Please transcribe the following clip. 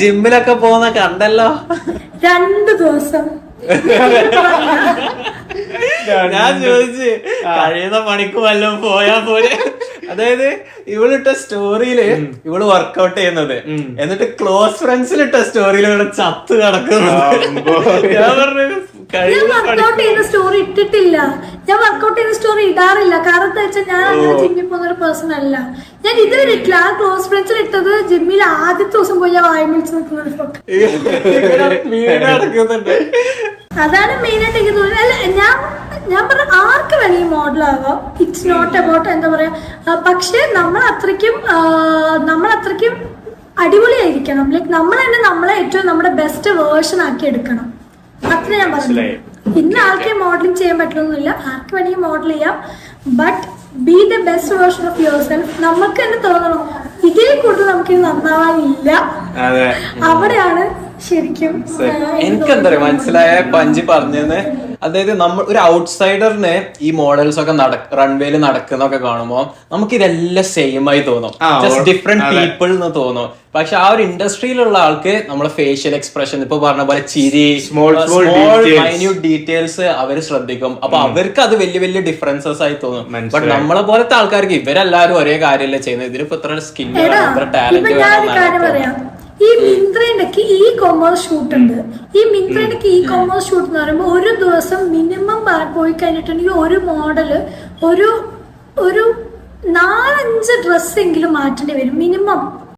ജിമ്മിലൊക്കെ പോകുന്ന കണ്ടല്ലോ 2 ദിവസം. ഞാൻ ചോദിച്ച് കഴിയുന്ന പണിക്ക് വല്ലതും പോയാ പോരെ. അതായത് ഇവളിട്ട സ്റ്റോറിയില് ഇവള് വർക്കൗട്ട് ചെയ്യുന്നത്, എന്നിട്ട് ക്ലോസ് ഫ്രണ്ട്സിലിട്ട സ്റ്റോറിയിൽ ഇവിടെ ചത്ത് കിടക്കുന്നത്. ഞാൻ പറഞ്ഞു വർക്കൗട്ട് ചെയ്യുന്ന സ്റ്റോറി ഇട്ടിട്ടില്ല, ഞാൻ വർക്കൗട്ട് ചെയ്യുന്ന സ്റ്റോറി ഇടാറില്ല. കാരണം എന്താ വെച്ചാൽ ഞാൻ അങ്ങനെ ജിമ്മിൽ പോകുന്ന ഒരു പേഴ്സൺ അല്ല. ഞാൻ ഇതുവരെ ഇട്ടില്ല. ആ ക്ലോസ് ഫ്രണ്ട്സിൽ ഇട്ടത് ജിമ്മിൽ ആദ്യത്തെ ദിവസം പോയി ഞാൻ വായ വിളിച്ച് നിൽക്കുന്ന ഒരു ഫോട്ടോ. അതാണ് മെയിൻ ആയിട്ട് എനിക്ക് തോന്നുന്നത്. അല്ല, ഞാൻ പറഞ്ഞ ആർക്ക് വേണമെങ്കിൽ മോഡലാകാം. ഇറ്റ്സ് നോട്ട് അബൌട്ട് എന്താ പറയാ, പക്ഷെ നമ്മൾ അത്രയ്ക്കും അടിപൊളിയായിരിക്കണം. ലൈക്ക് നമ്മൾ തന്നെ നമ്മളെ ഏറ്റവും നമ്മുടെ ബെസ്റ്റ് വേർഷൻ ആക്കി എടുക്കണം. അത്ര ഞാൻ പറഞ്ഞു. ഇന്ന ആൾക്കെ മോഡലിംഗ് ചെയ്യാൻ പറ്റുന്നില്ല, ആർക്ക് വേണമെങ്കിൽ മോഡൽ ചെയ്യാം. But B the best version of your self. നമുക്ക് തന്നെ തോന്നണം ഇതിൽ കൂടുതൽ നമുക്ക് നന്നാവാനില്ല. അവിടെയാണ് ശരിക്കും എനിക്കെന്താ പറയാ മനസ്സിലായ പഞ്ചി പറഞ്ഞെന്ന്. അതായത് നമ്മൾ ഒരു ഔട്ട്സൈഡറിന് ഈ മോഡൽസ് ഒക്കെ റൺവേയിൽ നടക്കുന്നൊക്കെ കാണുമ്പോൾ നമുക്ക് ഇതെല്ലാം സെയിം ആയി തോന്നും, ജസ്റ്റ് ഡിഫറെന്റ് പീപ്പിൾ എന്ന് തോന്നും. പക്ഷെ ആ ഒരു ഇൻഡസ്ട്രിയിലുള്ള ആൾക്ക് നമ്മളെ ഫേഷ്യൽ എക്സ്പ്രഷൻ, ഇപ്പൊ പറഞ്ഞ പോലെ ചിരി, മൈന്യൂട്ട് ഡീറ്റെയിൽസ് അവര് ശ്രദ്ധിക്കും. അപ്പൊ അവർക്ക് അത് വലിയ വലിയ ഡിഫറൻസസ് ആയി തോന്നും. ബട്ട് നമ്മളെ പോലത്തെ ആൾക്കാർക്ക് ഇവരെല്ലാരും ഒരേ കാര്യമല്ലേ ചെയ്യുന്നത്. ഇതിനിപ്പോ ഇത്ര സ്കിൻ വേണം, ഇത്ര ടാലന്റ് വേണം. ഈ മിന്ത്രയുടെ ഇ കൊമേഴ്സ് ഷൂട്ട് ഉണ്ട്. ഈ മിന്ത്രയുടെ ഇ കൊമേഴ്സ് ഷൂട്ട് എന്ന് പറയുമ്പോൾ ഒരു ദിവസം മിനിമം പോയി കഴിഞ്ഞിട്ടുണ്ടെങ്കിൽ ഒരു മോഡല് ഒരു 4-5 ഡ്രസ്സെങ്കിലും മാറ്റേണ്ടി വരും മിനിമം.